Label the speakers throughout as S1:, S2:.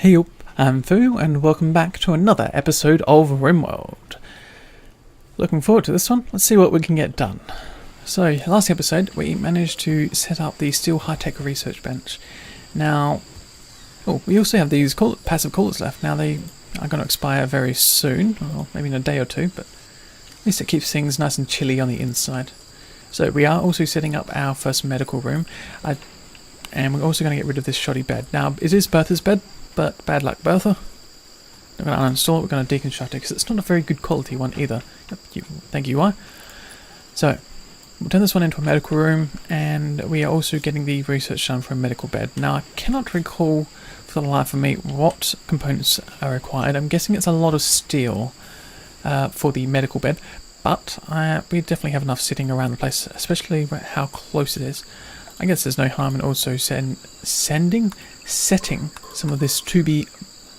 S1: Hey up, I'm Fu, and welcome back to another episode of RimWorld. Looking forward to this one. Let's see what we can get done. So, last episode we managed to set up the steel high-tech research bench. Now, we also have these passive coolers left. Now they are going to expire very soon, or maybe in a day or two, but at least it keeps things nice and chilly on the inside. So we are also setting up our first medical room, and we're also going to get rid of this shoddy bed. Now, it is Bertha's bed, but bad luck, Bertha. We're going to uninstall it, we're going to deconstruct it, because it's not a very good quality one either. Yep, thank you, UI. So, we'll turn this one into a medical room, and we are also getting the research done for a medical bed. Now, I cannot recall for the life of me what components are required. I'm guessing it's a lot of steel for the medical bed, but we definitely have enough sitting around the place, especially how close it is. I guess there's no harm in also setting some of this to be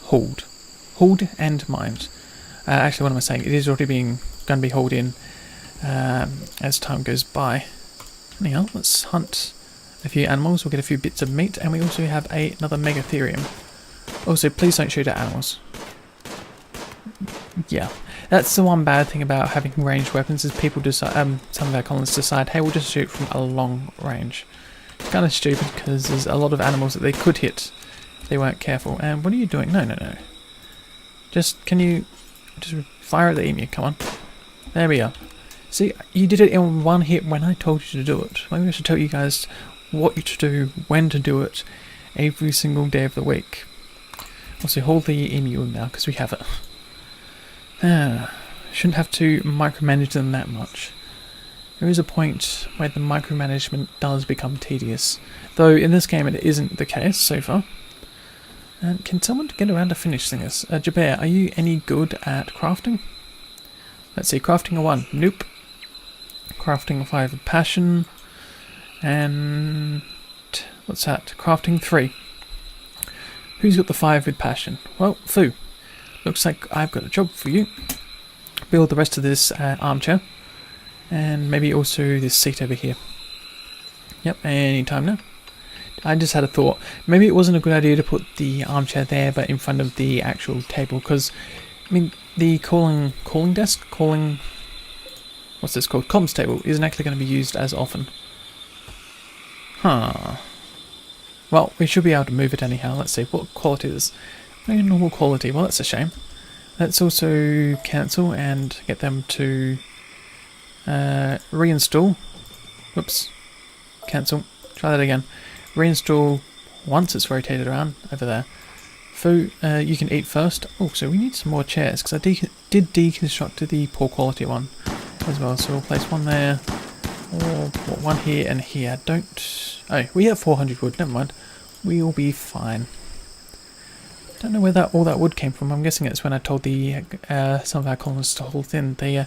S1: hauled and mined. Actually, what am I saying? It is already going to be hauled in as time goes by. Anyhow, let's hunt a few animals. We'll get a few bits of meat, and we also have another megatherium. Also, please don't shoot at animals. Yeah, that's the one bad thing about having ranged weapons is people decide. Some of our colonists decide, hey, we'll just shoot from a long range. It's kind of stupid because there's a lot of animals that they could hit if they weren't careful. And what are you doing? No. Can you just fire at the emu? Come on. There we go. See, you did it in one hit when I told you to do it. Maybe I should tell you guys what you to do, when to do it, every single day of the week. Also, hold the emu now because we have it. Shouldn't have to micromanage them that much. There is a point where the micromanagement does become tedious, though in this game it isn't the case so far. And can someone get around to finishing this? Jabir, are you any good at crafting? Let's see, crafting a 1. Nope. Crafting a 5 with passion. And what's that? Crafting 3. Who's got the 5 with passion? Well, Fu. Looks like I've got a job for you. Build the rest of this armchair. And maybe also this seat over here. Yep, anytime now. I just had a thought. Maybe it wasn't a good idea to put the armchair there, but in front of the actual table, because, I mean, the calling desk, what's this called? Comms table isn't actually going to be used as often. Huh. Well, we should be able to move it anyhow. Let's see, what quality is this? Maybe normal quality. Well, that's a shame. Let's also cancel and get them to reinstall. Whoops. Cancel. Try that again. Reinstall once it's rotated around over there. Fu, you can eat first. Oh, so we need some more chairs because I did deconstruct the poor quality one as well. So we'll place one there, or one here and here. Oh, we have 400 wood. Never mind. We'll be fine. Don't know where all that wood came from. I'm guessing it's when I told some of our colonists to hold in. They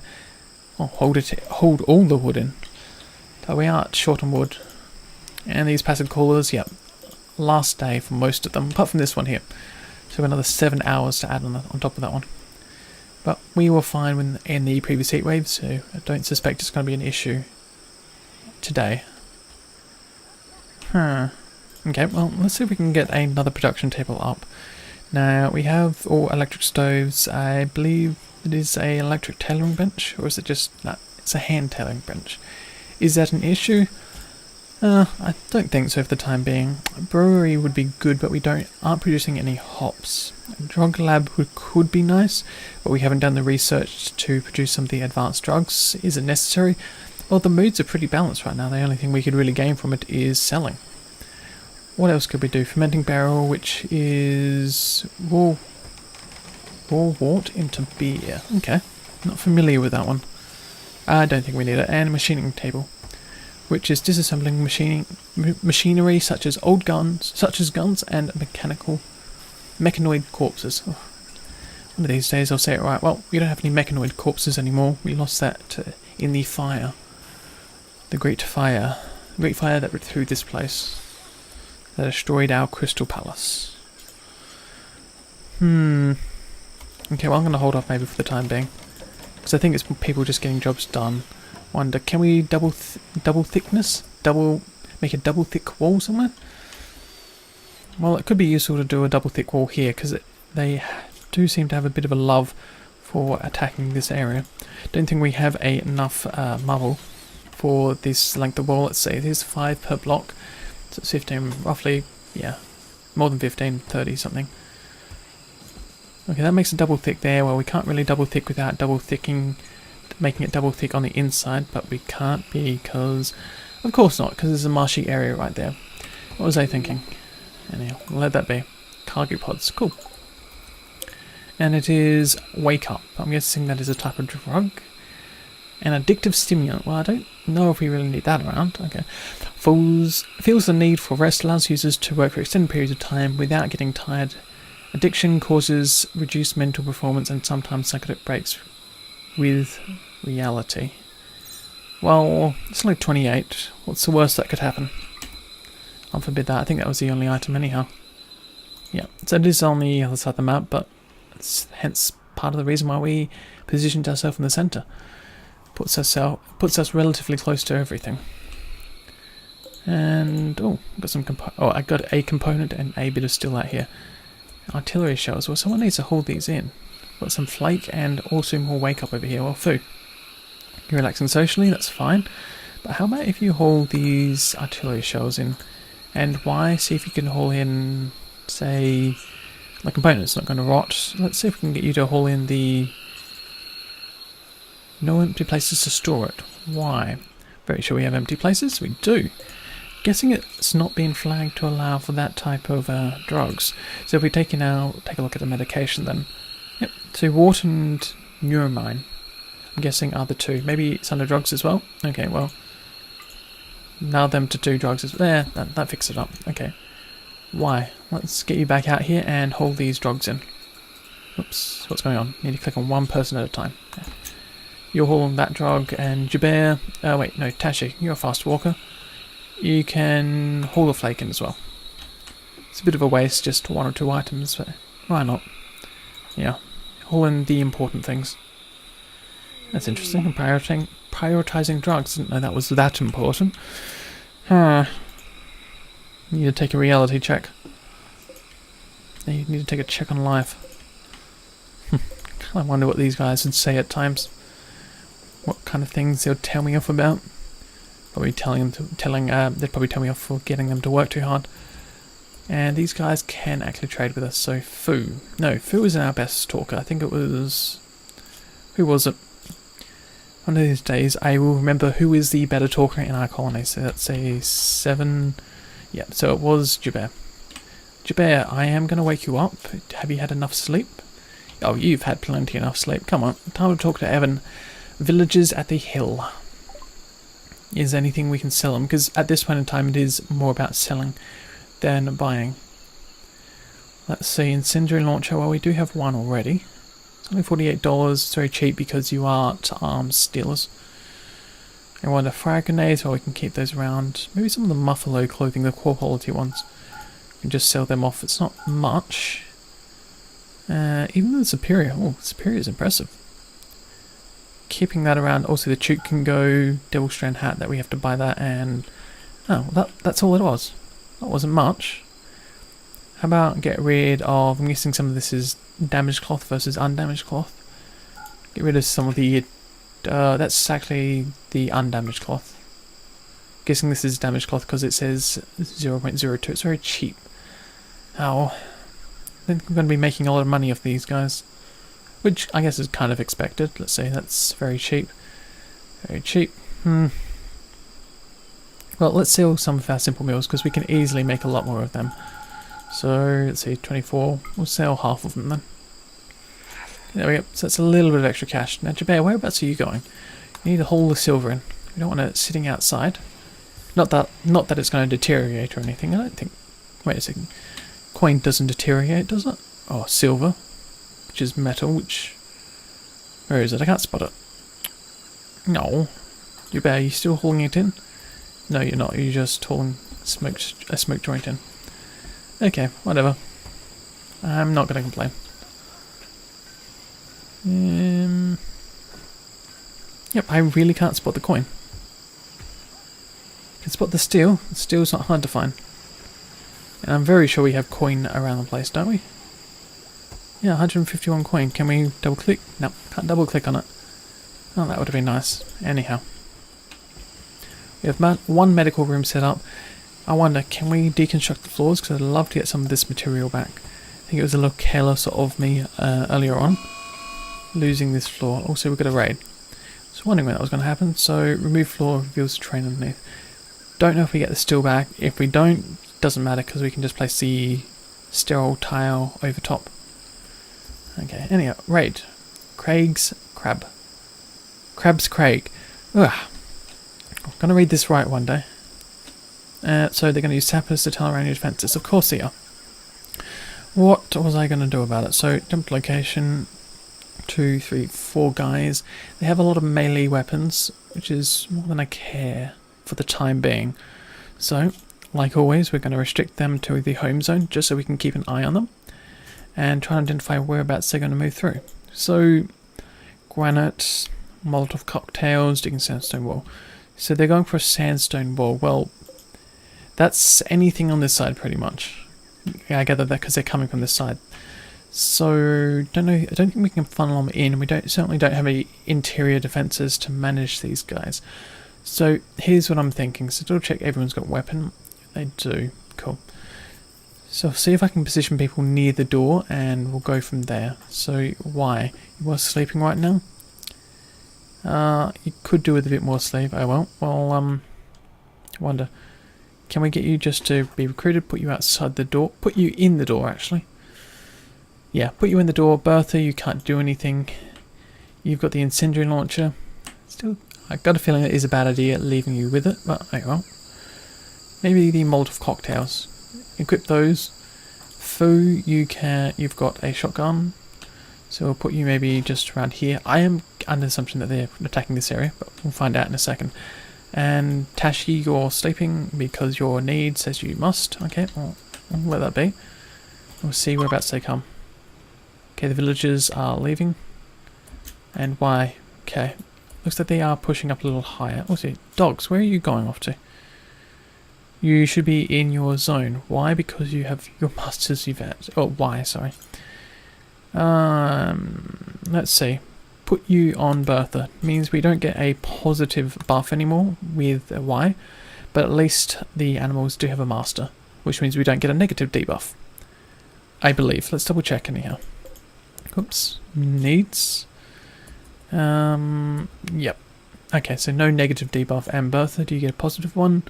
S1: hold all the wood in. So we are short on wood. And these passive coolers, yep. Last day for most of them, apart from this one here. So another 7 hours to add on top of that one. But we were fine in the previous heat wave, so I don't suspect it's going to be an issue today. Okay, well, let's see if we can get another production table up. Now, we have all electric stoves. I believe it is an electric tailoring bench, or is it just... No, it's a hand tailoring bench. Is that an issue? I don't think so for the time being. A brewery would be good, but we aren't producing any hops. A drug lab could be nice, but we haven't done the research to produce some of the advanced drugs. Is it necessary? Well, the moods are pretty balanced right now. The only thing we could really gain from it is selling. What else could we do? Fermenting barrel, which is raw wort into beer. Okay, not familiar with that one. I don't think we need it. And a machining table, which is disassembling machinery such as guns and mechanoid corpses. Oh. One of these days I'll say it right. Well, we don't have any mechanoid corpses anymore. We lost that in the fire. The great fire that ripped through this place. That destroyed our crystal palace. Okay, well I'm going to hold off maybe for the time being. Because I think it's people just getting jobs done. Wonder, can we double thickness? Make a double thick wall somewhere? Well, it could be useful to do a double thick wall here, because they do seem to have a bit of a love for attacking this area. Don't think we have enough marble for this length of wall. Let's say there's 5 per block, so it's 15, roughly, yeah, more than 15, 30 something. Okay, that makes a double thick there. Well, we can't really double thick without double thicking, making it double thick on the inside, but we can't because, of course not, because there's a marshy area right there. What was I thinking? Anyhow, we'll let that be. Cargo pods, cool. And it is Wake Up. I'm guessing that is a type of drug. An addictive stimulant. Well, I don't know if we really need that around. Okay. Feels the need for rest, allows users to work for extended periods of time without getting tired. Addiction causes reduced mental performance and sometimes psychotic breaks with reality. Well, it's only 28. What's the worst that could happen? I'll forbid that. I think that was the only item anyhow. Yeah, so it is on the other side of the map, but it's hence part of the reason why we positioned ourselves in the centre. Puts us relatively close to everything. And got some I got a component and a bit of steel out here. Artillery shells. Well, someone needs to hold these in. Got some flake and also more wake up over here. Well, food. You're relaxing socially, that's fine. But how about if you haul these artillery shells in? And why? See if you can haul in, say, the component's not going to rot. Let's see if we can get you to haul in the... No empty places to store it. Why? Very sure we have empty places? We do. Guessing it's not been flagged to allow for that type of drugs. So if we take a look at the medication then. Yep, so wart and neuramine, I'm guessing are the two. Maybe it's under drugs as well? Okay, well, allow them to do drugs as well. There, that fixed it up. Okay. Why? Let's get you back out here and hold these drugs in. Oops, what's going on? Need to click on one person at a time. Okay. You're hauling that drug, and Jaber, wait, no, Tashi, you're a fast walker. You can haul the flake in as well. It's a bit of a waste, just 1 or 2 items, but why not? Yeah, haul in the important things. That's interesting. Prioritizing drugs. Didn't know that was that important. Need to take a reality check. You need to take a check on life. I wonder what these guys would say at times. What kind of things they would tell me off about. Probably they'd probably tell me off for getting them to work too hard. And these guys can actually trade with us, so Fu isn't our best talker. I think it was... Who was it? One of these days I will remember who is the better talker in our colony. So that's a 7... Yeah, so it was Jaber. Jaber, I am going to wake you up. Have you had enough sleep? Oh, you've had plenty enough sleep. Come on, time to talk to Evan. Villagers at the hill. Is there anything we can sell them? Because at this point in time it is more about selling than buying. Let's see, incendiary launcher. Well, we do have one already. It's only $48. It's very cheap because you aren't arms stealers. And one of the frag grenades. Well, we can keep those around. Maybe some of the muffalo clothing, the core quality ones. We can just sell them off. It's not much. Even the superior. Oh, superior is impressive. Keeping that around. Also, the toque can go. Devil strand hat. That we have to buy that. And that's all it was. That wasn't much. How about get rid of... I'm guessing some of this is damaged cloth versus undamaged cloth. Get rid of some of the... that's actually the undamaged cloth. Guessing this is damaged cloth because it says 0.02. It's very cheap. I think we're going to be making a lot of money off these guys. Which I guess is kind of expected. Let's say that's very cheap. Very cheap. Well, let's sell some of our simple meals because we can easily make a lot more of them. So, let's see, 24. We'll sell half of them then. There we go. So that's a little bit of extra cash. Now, Jaber, whereabouts are you going? You need to haul the silver in. We don't want it sitting outside. Not that it's going to deteriorate or anything. I don't think... Wait a second. Coin doesn't deteriorate, does it? Oh, silver. Which is metal, which... Where is it? I can't spot it. No. Jaber, are you still hauling it in? No, you're not. You're just hauling a smoke joint in. Okay, whatever. I'm not going to complain. Yep, I really can't spot the coin. I can spot the steel. The steel's not hard to find. And I'm very sure we have coin around the place, don't we? Yeah, 151 coin. Can we double click? No, can't double click on it. Oh, that would have been nice. Anyhow. We have one medical room set up. I wonder, can we deconstruct the floors? Because I'd love to get some of this material back. I think it was a little careless of me earlier on, losing this floor. Also, we've got a raid. So wondering when that was going to happen. So remove floor, reveals the train underneath. Don't know if we get the steel back. If we don't, doesn't matter because we can just place the sterile tile over top. Okay, anyhow, raid. Craig's Crab. Crab's Craig. Ugh. I'm going to read this right one day. So they're going to use sappers to tunnel around your defences. Of course they are. What was I going to do about it? So, jump location. 2, 3, 4 guys. They have a lot of melee weapons, which is more than I care for the time being. So, like always, we're going to restrict them to the home zone, just so we can keep an eye on them. And try and identify whereabouts they're going to move through. So, granite, Molotov cocktails, digging sandstone wall. So they're going for a sandstone wall. Well, that's anything on this side pretty much. Yeah, I gather that because they're coming from this side. So, don't know. I don't think we can funnel them in. We certainly don't have any interior defences to manage these guys. So here's what I'm thinking. So double check everyone's got a weapon. They do. Cool. So see if I can position people near the door, and we'll go from there. So why? You are sleeping right now? You could do with a bit more sleep. Oh well. Well, I wonder. Can we get you just to be recruited? Put you outside the door. Put you in the door, actually. Yeah, put you in the door. Bertha, you can't do anything. You've got the incendiary launcher. Still, I got a feeling it is a bad idea leaving you with it, but oh well. Maybe the Molotov cocktails. Equip those. Foo, you've got a shotgun. So we'll put you maybe just around here. I am under the assumption that they're attacking this area, but we'll find out in a second. And Tashi, you're sleeping because your need says you must. Okay, well, we'll let that be. We'll see whereabouts they come. Okay, the villagers are leaving. And why? Okay, looks like they are pushing up a little higher. Also, dogs, where are you going off to? You should be in your zone. Why? Because you have your master's event. Oh, why? Sorry. Let's see. Put you on Bertha. Means we don't get a positive buff anymore with a Y, but at least the animals do have a master, which means we don't get a negative debuff. I believe. Let's double check anyhow. Oops. Needs. Yep. Okay, so no negative debuff. And Bertha, do you get a positive one?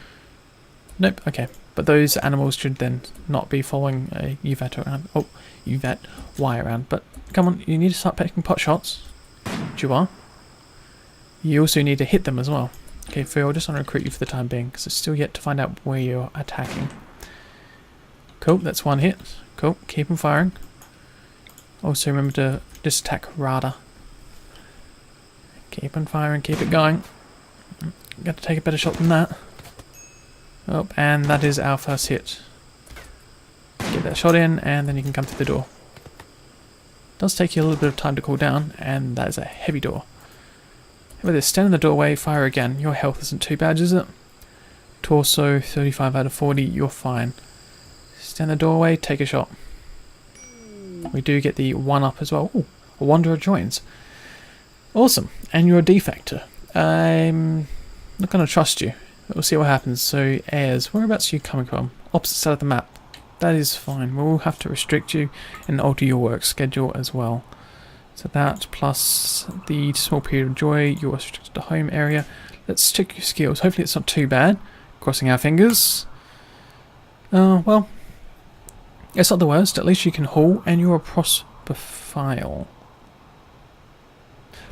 S1: Nope. Okay. But those animals should then not be following a UVAT around. Oh, UVAT Y around. But come on, you need to start picking pot shots. You are. You also need to hit them as well. Okay, Phil, I just want to recruit you for the time being because it's still yet to find out where you're attacking. Cool, that's one hit. Cool, keep them firing. Also remember to just attack Rada. Keep on firing, keep it going. Got to take a better shot than that. Oh, and that is our first hit. Get that shot in, and then you can come through the door. Does take you a little bit of time to cool down, and that is a heavy door. With this, stand in the doorway, fire again. Your health isn't too bad, is it? Torso, 35 out of 40, you're fine. Stand in the doorway, take a shot. We do get the 1-up as well. Ooh, a Wanderer joins. Awesome, and you're a defector. I'm not going to trust you. We'll see what happens. So, Ayers, whereabouts are you coming from? Opposite side of the map. That is fine. We'll have to restrict you and alter your work schedule as well. So that plus the small period of joy, you're restricted to home area. Let's check your skills. Hopefully it's not too bad. Crossing our fingers. Well, it's not the worst. At least you can haul, and you're a prosperphile.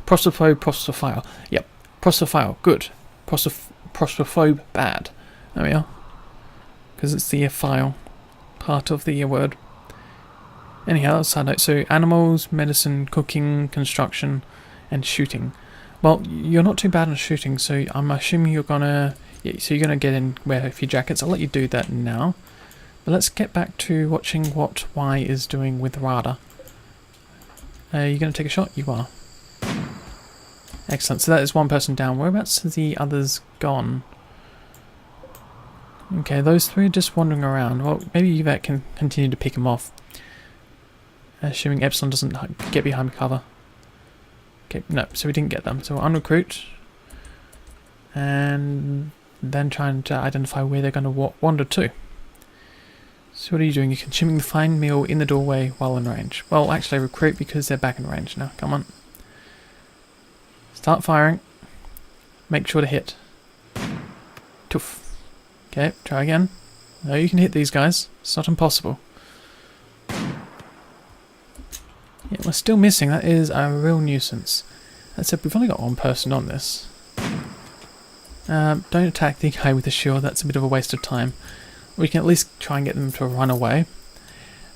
S1: Prosperphile. Yep. Prosperphile. Good. Prosperphobe. Bad. There we are. Because it's the file part of the word. Anyhow, that's a side note. So animals, medicine, cooking, construction, and shooting. Well, you're not too bad on shooting, so I'm assuming you're gonna. Yeah, so you're gonna get in wear a few jackets. I'll let you do that now. But let's get back to watching what Y is doing with Rada. Are you gonna take a shot? You are. Excellent. So that is one person down. Whereabouts are the others gone? Okay, those three are just wandering around. Well, maybe Yvette can continue to pick them off. Assuming Epsilon doesn't get behind cover. Okay, no, so we didn't get them. So we'll unrecruit. And then trying to identify where they're going to wander to. So what are you doing? You're consuming the fine meal in the doorway while in range. Well, actually recruit because they're back in range now. Come on. Start firing. Make sure to hit. Toof. Okay, try again. No, you can hit these guys. It's not impossible. Yeah, we're still missing. That is a real nuisance. That said, we've only got one person on this. Don't attack the guy with the shield. That's a bit of a waste of time. We can at least try and get them to run away.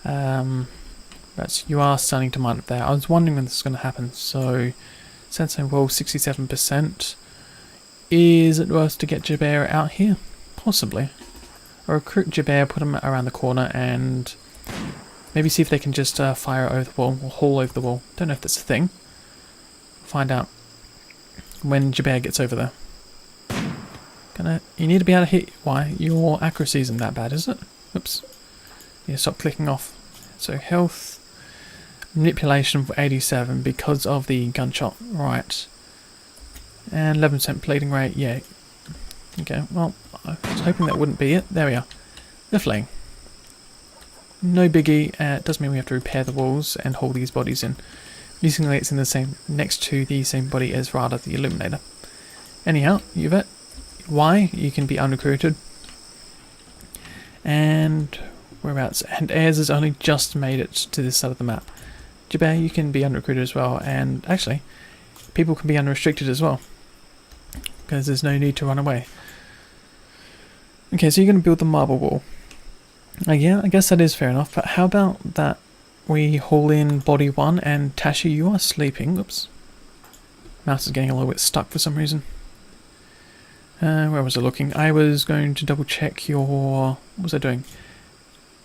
S1: But you are starting to mine up there. I was wondering when this is going to happen. So, since I roll 67%, is it worth to get Jabir out here? Possibly. Or recruit Jabir, put him around the corner, and maybe see if they can just fire over the wall, or haul over the wall. Don't know if that's a thing. Find out when Jabir gets over there. You need to be able to hit. Why? Your accuracy isn't that bad, is it? Oops. Yeah, stop clicking off. So health, manipulation for 87 because of the gunshot. Right. And 11% bleeding rate. Yeah. Okay. Well, I was hoping that wouldn't be it. There we are. They're fleeing. No biggie. It does mean we have to repair the walls and haul these bodies in. Using it's in the same next to the same body as Rada the Illuminator. Anyhow, Yvette. Why? You can be unrecruited. And whereabouts? And Ayers has only just made it to this side of the map. Jabir, you can be unrecruited as well. And actually, people can be unrestricted as well. Because there's no need to run away. Okay, so you're going to build the marble wall. Yeah, I guess that is fair enough. But how about that we haul in body 1 and Tashi, you are sleeping. Oops. Mouse is getting a little bit stuck for some reason. Where was I looking? I was going to double check your... What was I doing?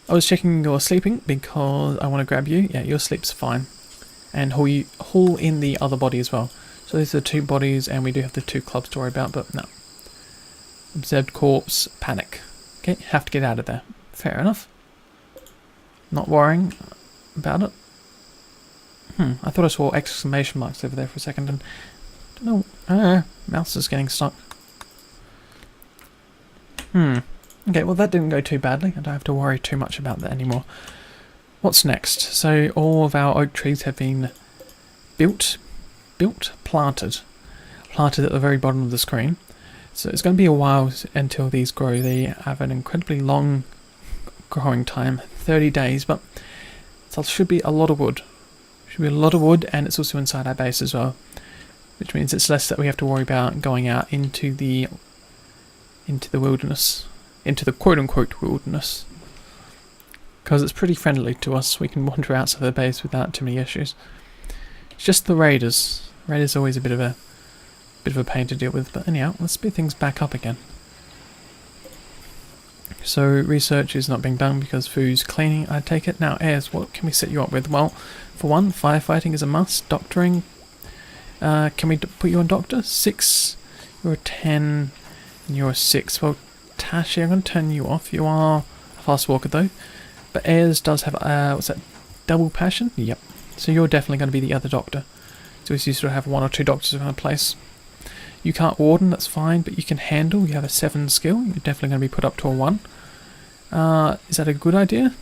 S1: I was checking your sleeping because I want to grab you. Yeah, your sleep's fine. And haul in the other body as well. So these are the two bodies and we do have the two clubs to worry about, but no. Observed corpse, panic. Okay, have to get out of there. Fair enough. Not worrying about it. I thought I saw exclamation marks over there for a second and... don't know. Mouse is getting stuck. Okay, well that didn't go too badly. I don't have to worry too much about that anymore. What's next? So all of our oak trees have been planted at the very bottom of the screen. So it's going to be a while until these grow. They have an incredibly long growing time, 30 days, but it should be a lot of wood. Should be a lot of wood, and it's also inside our base as well, which means it's less that we have to worry about going out into the wilderness, into the quote-unquote wilderness, because it's pretty friendly to us. We can wander outside the base without too many issues. It's just the raiders. Raiders are always a bit of a pain to deal with. But anyhow, let's speed things back up again. So research is not being done because food's cleaning. I take it now. Ayers, what can we set you up with? Well, for one, firefighting is a must. Doctoring. Can we put you on doctor? 6. You're a 10. And you're a 6. Well, Tashi, I'm going to turn you off. You are a fast walker though. But Ayers does have, what's that, double passion? Yep. So you're definitely going to be the other doctor. So we sort of have 1 or 2 doctors around the place. You can't warden, that's fine, but you can handle. You have a 7 skill. You're definitely going to be put up to a 1. Is that a good idea?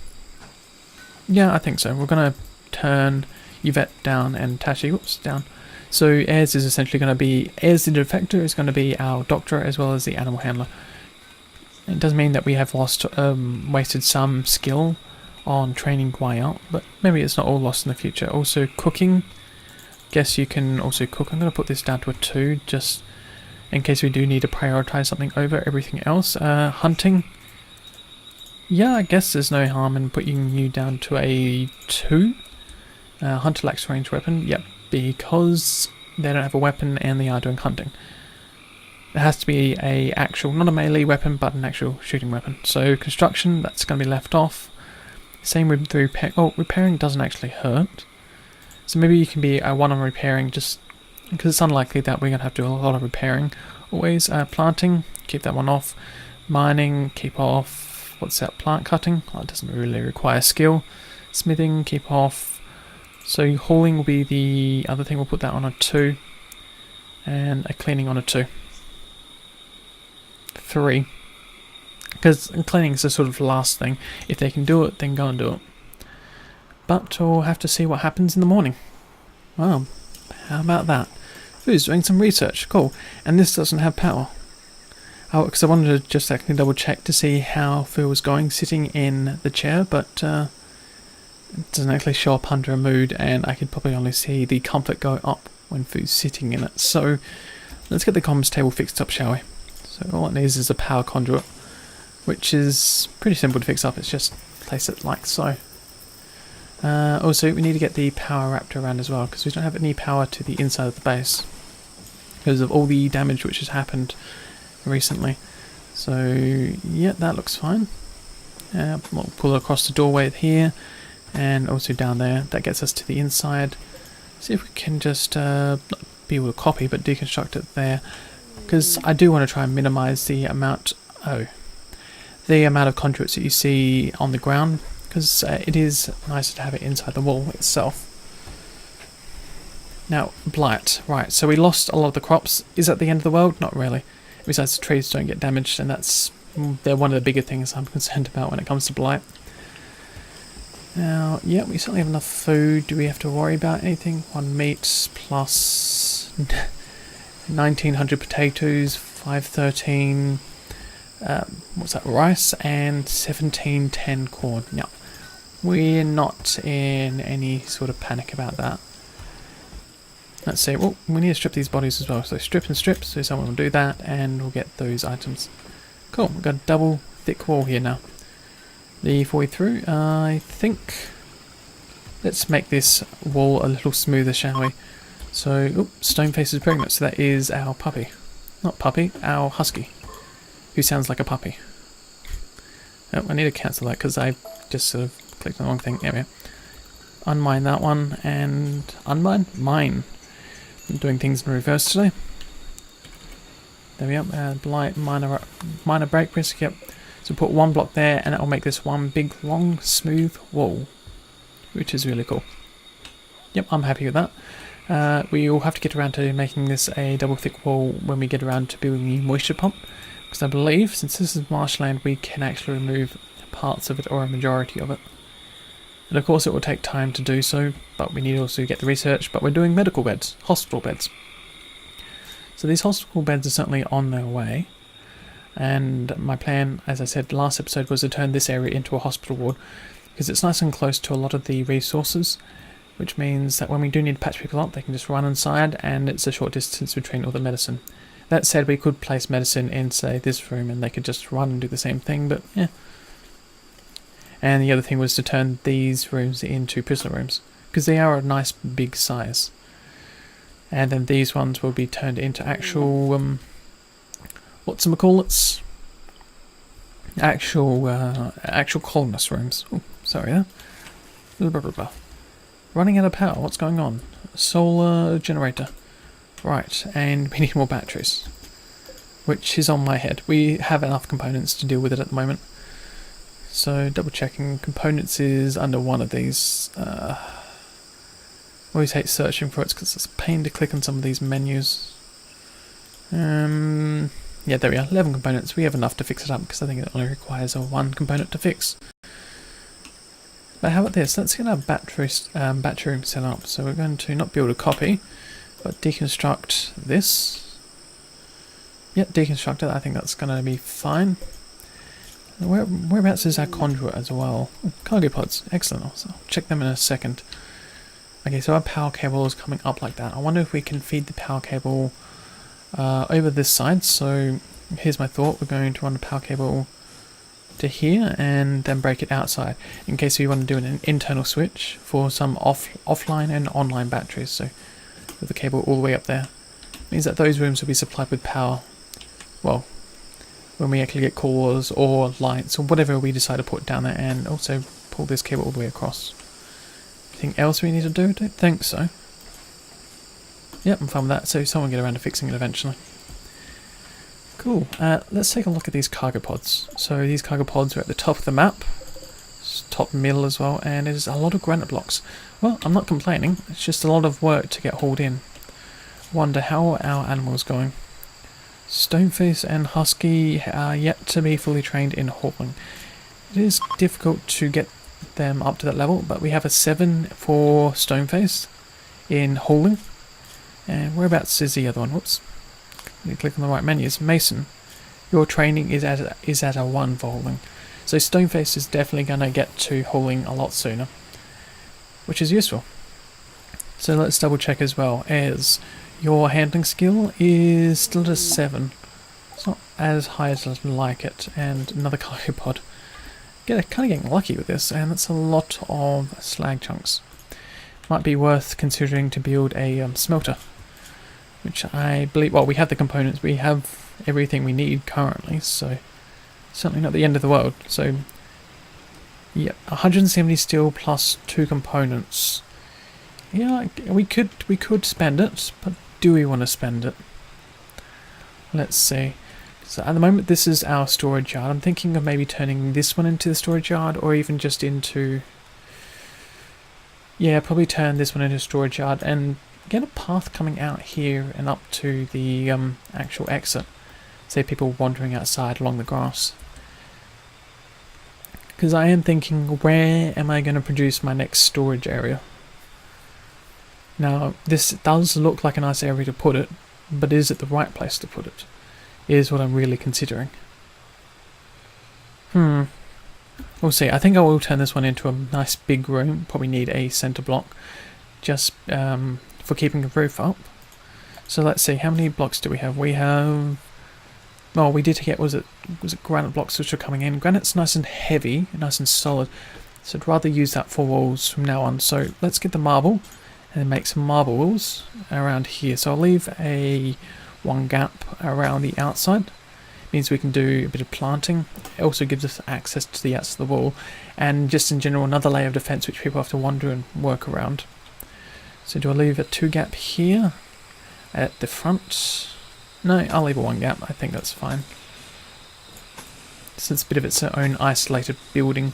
S1: Yeah, I think so. We're going to turn Yvette down and Tashi, whoops, down. So Ayers is essentially going to be, Ayers the defector is going to be our doctor as well as the animal handler. It does mean that we have wasted some skill on training way out, but maybe it's not all lost in the future. Also cooking, guess you can also cook. I'm going to put this down to a 2 just in case we do need to prioritize something over everything else. Hunting, yeah, I guess there's no harm in putting you down to a 2. Hunter lacks ranged weapon, yep, because they don't have a weapon and they are doing hunting. It has to be a actual, not a melee weapon, but an actual shooting weapon. So construction, that's going to be left off. Same with the repair. Oh, repairing doesn't actually hurt. So maybe you can be a 1 on repairing, just because it's unlikely that we're going to have to do a lot of repairing. Always planting, keep that one off. Mining, keep off. What's that? Plant cutting? Oh, it doesn't really require skill. Smithing, keep off. So hauling will be the other thing. We'll put that on a 2. And a cleaning on a 2. 3. Because cleaning is the sort of last thing. If they can do it, then go and do it. But we'll have to see what happens in the morning. Well, how about that? Who's doing some research? Cool. And this doesn't have power. Oh, because I wanted to just actually double check to see how Phil was going sitting in the chair, but it doesn't actually show up under a mood, and I could probably only see the comfort go up when Phil's sitting in it. So let's get the comms table fixed up, shall we? So all it needs is a power conduit, which is pretty simple to fix up. It's just place it like so. Also, we need to get the power wrapped around as well, because we don't have any power to the inside of the base because of all the damage which has happened recently. So yeah, that looks fine. We'll pull it across the doorway here and also down there. That gets us to the inside. See if we can just not be able to copy but deconstruct it there, because I do want to try and minimize the amount of conduits that you see on the ground, because it is nicer to have it inside the wall itself. Now, blight. Right, so we lost a lot of the crops. Is that the end of the world? Not really. Besides, the trees don't get damaged, and they're one of the bigger things I'm concerned about when it comes to blight. Now, yeah, we certainly have enough food. Do we have to worry about anything? 1 meat plus 1900 potatoes, 513 what's that, rice, and 1710 corn. No, we're not in any sort of panic about that. Let's see, well, we need to strip these bodies as well, so strip and strip, so someone will do that, and we'll get those items. Cool, we've got a double thick wall here now. The 4 way through, I think, let's make this wall a little smoother, shall we? So, Stoneface is pregnant, so that is our puppy. Not puppy, our husky, who sounds like a puppy. Oh, I need to cancel that because I just sort of clicked on the wrong thing. There we go. Unmine that one, and unmine? Mine. I'm doing things in reverse today. There we go. Blight, minor break risk, yep. So put 1 block there, and that will make this one big, long, smooth wall, which is really cool. Yep, I'm happy with that. We will have to get around to making this a double thick wall when we get around to building the moisture pump, because I believe, since this is marshland, we can actually remove parts of it or a majority of it. And of course it will take time to do so, but we need to also get the research, but we're doing medical beds, hospital beds. So these hospital beds are certainly on their way, and my plan, as I said last episode, was to turn this area into a hospital ward, because it's nice and close to a lot of the resources, which means that when we do need to patch people up, they can just run inside, and it's a short distance between all the medicine. That said, we could place medicine in, say, this room, and they could just run and do the same thing, but yeah. And the other thing was to turn these rooms into prisoner rooms, because they are a nice big size. And then these ones will be turned into actual, whatchamacallits? Actual colonist rooms. Oh, sorry there. Blah, blah, blah. Running out of power, what's going on? Solar generator. Right, and we need more batteries, which is on my head. We have enough components to deal with it at the moment. So double checking, components is under one of these. I always hate searching for it because it's a pain to click on some of these menus. Yeah, there we are, 11 components. We have enough to fix it up because I think it only requires 1 component to fix. But how about this? Let's get our battery room set up. So we're going to not build a copy, but deconstruct this. Yep, deconstruct it. I think that's going to be fine. Whereabouts is our conduit as well? Oh, cargo pods, excellent. I'll check them in a second. Okay, so our power cable is coming up like that. I wonder if we can feed the power cable over this side. So here's my thought. We're going to run the power cable to here and then break it outside in case we want to do an internal switch for some offline and online batteries. So with the cable all the way up there, means that those rooms will be supplied with power, well, when we actually get cores or lights or whatever we decide to put down there, and also pull this cable all the way across. Anything else we need to do? I don't think so. Yep, I'm fine with that, so someone will get around to fixing it eventually. Cool. Let's take a look at these cargo pods. So these cargo pods are at the top of the map, top middle as well, and there's a lot of granite blocks. Well, I'm not complaining. It's just a lot of work to get hauled in. Wonder how our animals going. Stoneface and Husky are yet to be fully trained in hauling. It is difficult to get them up to that level, but we have a 7 for Stoneface in hauling. And whereabouts is the other one? Whoops. You click on the right menus. Mason, your training is at a 1 for hauling. So Stoneface is definitely going to get to hauling a lot sooner, which is useful. So let's double check as well as your handling skill is still at a 7. It's not as high as I'd like it. And another cargo pod. Kind of getting lucky with this, and that's a lot of slag chunks. Might be worth considering to build a smelter. Which I believe, well, we have the components, we have everything we need currently, so certainly not the end of the world. So, yeah, 170 steel plus 2 components. Yeah, we could spend it, but do we want to spend it? Let's see. So at the moment, this is our storage yard. I'm thinking of maybe turning this one into the storage yard, or even just into... Yeah, probably turn this one into a storage yard, and get a path coming out here and up to the actual exit. Say people wandering outside along the grass. Because I am thinking, where am I going to produce my next storage area? Now, this does look like a nice area to put it, but is it the right place to put it? Is what I'm really considering. We'll see. I think I will turn this one into a nice big room. Probably need a center block. Just for keeping the roof up. So let's see, how many blocks do we have? We have... Oh, we did get, was it granite blocks which are coming in? Granite's nice and heavy, nice and solid. So I'd rather use that for walls from now on. So let's get the marble and make some marble walls around here. So I'll leave a 1 gap around the outside. Means we can do a bit of planting. It also gives us access to the outside of the wall. And just in general, another layer of defense which people have to wander and work around. So do I leave a 2 gap here at the front? No, I'll leave a 1 gap. I think that's fine. So it's a bit of its own isolated building.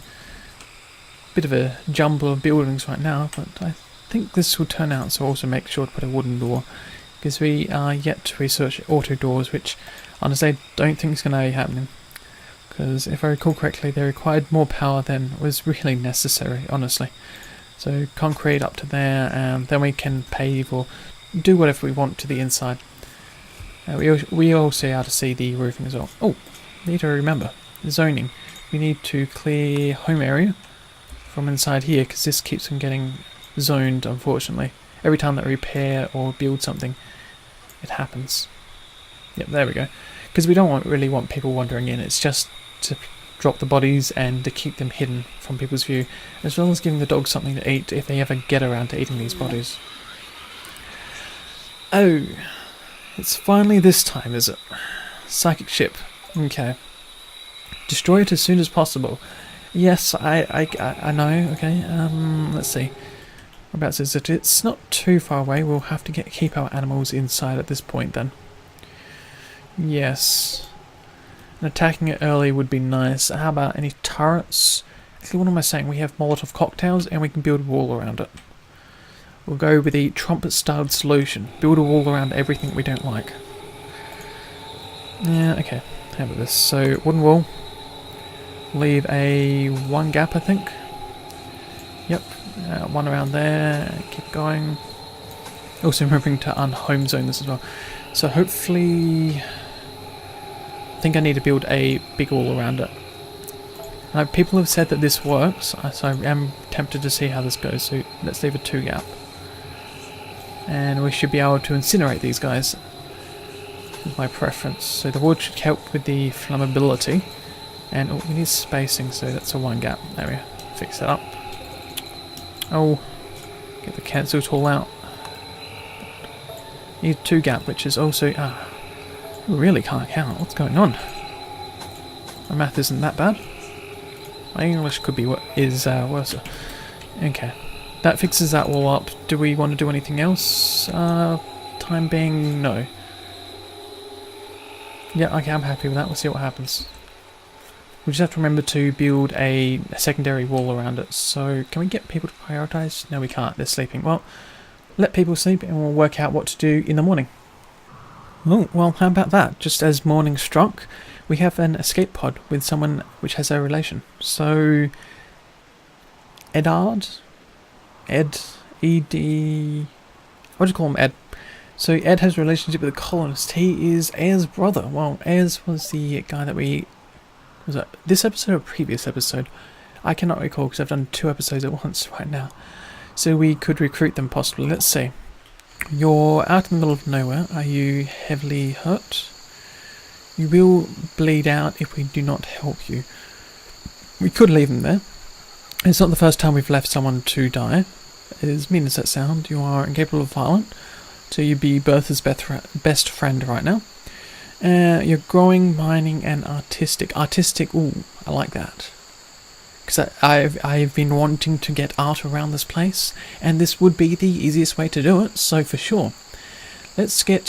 S1: Bit of a jumble of buildings right now, but I think this will turn out. So also make sure to put a wooden door, because we are yet to research auto doors, which honestly I don't think is going to be happening. Because if I recall correctly, they required more power than was really necessary, honestly. So concrete up to there, and then we can pave or do whatever we want to the inside. We also have to see the roofing as well. Oh, need to remember, zoning. We need to clear home area from inside here, because this keeps on getting zoned, unfortunately. Every time that we repair or build something, it happens. Yep, there we go. Because we don't really want people wandering in, it's just to drop the bodies and to keep them hidden from people's view, as well as giving the dogs something to eat if they ever get around to eating these bodies. Oh, it's finally this time, is it? Psychic ship. Okay. Destroy it as soon as possible. Yes, I know. Okay. Let's see. Whereabouts is it? It's not too far away. We'll have to keep our animals inside at this point then. Yes. And attacking it early would be nice. How about any turrets? Actually, what am I saying? We have Molotov cocktails and we can build a wall around it. We'll go with the trumpet-styled solution. Build a wall around everything we don't like. Yeah, okay. How about this? So, wooden wall. Leave a 1 gap, I think. Yep. 1 around there. Keep going. Also remembering to unhome zone this as well. So hopefully... I think I need to build a big wall around it. Now, people have said that this works, so I am tempted to see how this goes. So let's leave a 2 gap. And we should be able to incinerate these guys. Is my preference. So the wood should help with the flammability. And oh, we need spacing, so that's a 1 gap. There we go. Fix that up. Oh, get the cancel tool out. Need 2 gap, which is also... we really can't count. What's going on? My math isn't that bad. My English could be worse. Okay. That fixes that wall up. Do we want to do anything else? Time being, no. Yeah, okay, I'm happy with that. We'll see what happens. We just have to remember to build a secondary wall around it. So, can we get people to prioritize? No, we can't. They're sleeping. Well, let people sleep and we'll work out what to do in the morning. Oh, well, how about that? Just as morning struck, we have an escape pod with someone which has a relation. So, Ed, E-D... What do you call him, Ed? So Ed has a relationship with a colonist. He is Ayer's brother. Well, Ayers was the guy that we... Was it this episode or previous episode? I cannot recall because I've done 2 episodes at once right now. So we could recruit them possibly. Let's see. You're out in the middle of nowhere. Are you heavily hurt? You will bleed out if we do not help you. We could leave them there. It's not the first time we've left someone to die. As mean as that sound, you are incapable of violence. So you'd be Bertha's best friend right now. You're growing, mining, and artistic. Artistic, ooh, I like that. Because I've been wanting to get art around this place, and this would be the easiest way to do it, so for sure. Let's get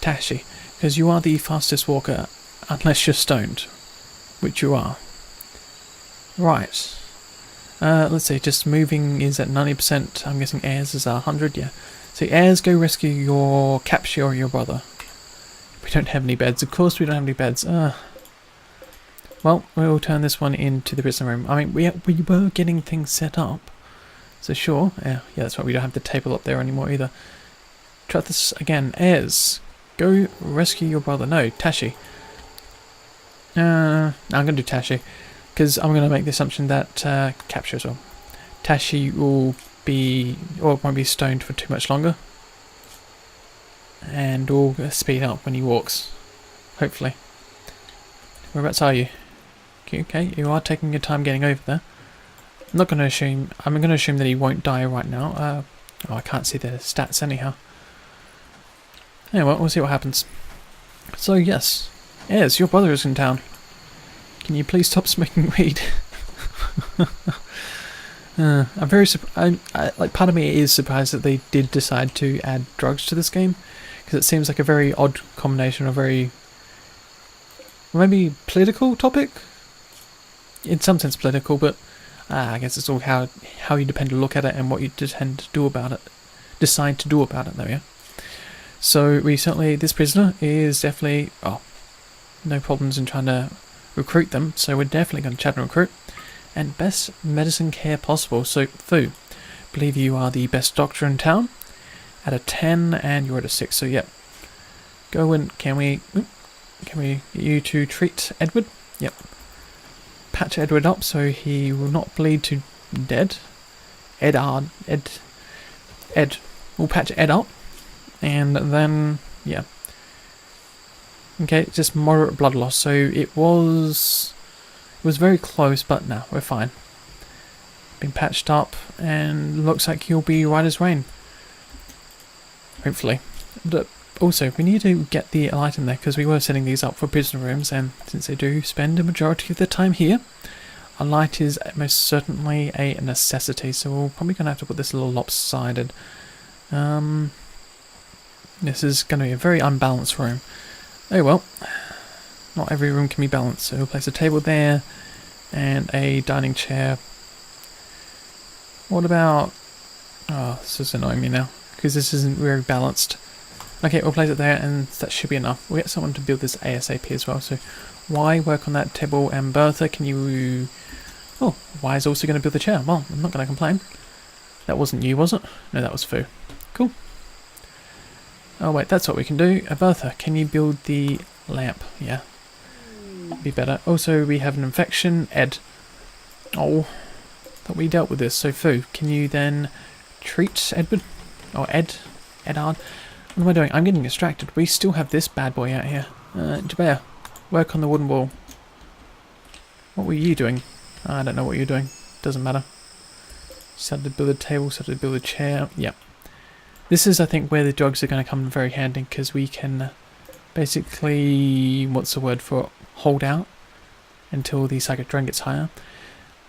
S1: Tashi, because you are the fastest walker, unless you're stoned, which you are. Right. Let's see, just moving is at 90%. I'm guessing Ayers is 100, yeah. So Ayers, go rescue your capture or your brother. We don't have any beds. Of course we don't have any beds. Well, we'll turn this one into the prisoner room. I mean, we were getting things set up. So sure. Yeah, that's right. We don't have the table up there anymore either. Try this again. Ayers, go rescue your brother. No, Tashi. I'm going to do Tashi. Because I'm going to make the assumption that capture as well. Tashi will be, or won't be stoned for too much longer. And will speed up when he walks. Hopefully. Whereabouts are you? Okay, you are taking your time getting over there. I'm going to assume that he won't die right now. Oh, I can't see the stats anyhow. Anyway, we'll see what happens. So yes, Ayers, your brother is in town. Can you please stop smoking weed? I'm very like part of me is surprised that they did decide to add drugs to this game, because it seems like a very odd combination, a very maybe political topic. In some sense political, but I guess it's all how you depend to look at it and what you decide to do about it. There we go. So this prisoner is definitely no problems in trying to recruit them, so we're definitely going to chat and recruit. And best medicine care possible. So Fu, believe you are the best doctor in town at a 10 and you're at a 6, so yep. Go and can we get you to treat Edward? Yep. Patch Edward up so he will not bleed to dead. Ed, we'll patch Ed up, and then yeah. Okay, just moderate blood loss. So it was very close, but no, we're fine. Been patched up, and looks like he'll be right as rain. Hopefully. But also, we need to get the light in there, because we were setting these up for prisoner rooms, and since they do spend a majority of their time here, a light is most certainly a necessity, so we're probably going to have to put this a little lopsided. This is going to be a very unbalanced room. Oh well, not every room can be balanced, so we'll place a table there, and a dining chair. What about... Oh, this is annoying me now, because this isn't very balanced. Okay, we'll place it there, and that should be enough. We'll get someone to build this ASAP as well, so Y, work on that table, and Bertha, can you... Oh, Y is also going to build the chair. Well, I'm not going to complain. That wasn't you, was it? No, that was Fu. Cool. Oh wait, that's what we can do. Bertha, can you build the lamp? Yeah. Be better. Also, we have an infection. Ed. Oh, thought we dealt with this. So Fu, can you then treat Edward? Or Edard? What am I doing? I'm getting distracted. We still have this bad boy out here. Jabea, work on the wooden wall. What were you doing? I don't know what you're doing. Doesn't matter. Just had to build a table, just had to build a chair. Yep. This is, I think, where the drugs are going to come in very handy, because we can basically, what's the word for it? Hold out until the psychic drain gets higher.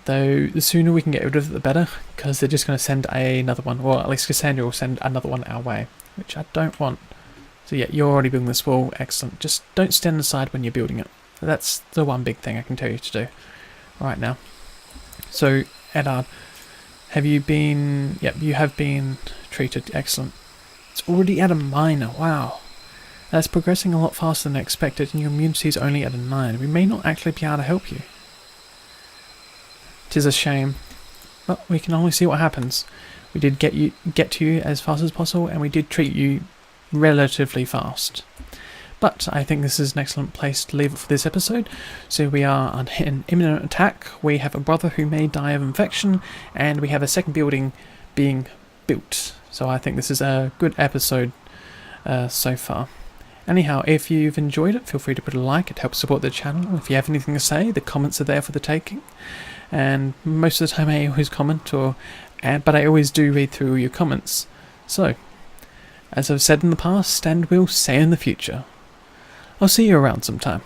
S1: Though, the sooner we can get rid of it, the better, because they're just going to send another one, or at least Cassandra will send another one our way, which I don't want. So yeah, you're already building this wall. Excellent. Just don't stand aside when you're building it. That's the one big thing I can tell you to do right now. So, Eddard, have you been... Yep, you have been treated. Excellent. It's already at a minor. Wow. That's progressing a lot faster than expected, and your immunity is only at a 9. We may not actually be able to help you. 'Tis a shame. But we can only see what happens. We did get to you as fast as possible, and we did treat you relatively fast. But I think this is an excellent place to leave it for this episode. So we are on an imminent attack. We have a brother who may die of infection, and we have a second building being built. So I think this is a good episode so far. Anyhow, if you've enjoyed it, feel free to put a like. It helps support the channel. If you have anything to say, the comments are there for the taking. And most of the time I always comment, but I always do read through your comments. So, as I've said in the past, and will say in the future, I'll see you around sometime.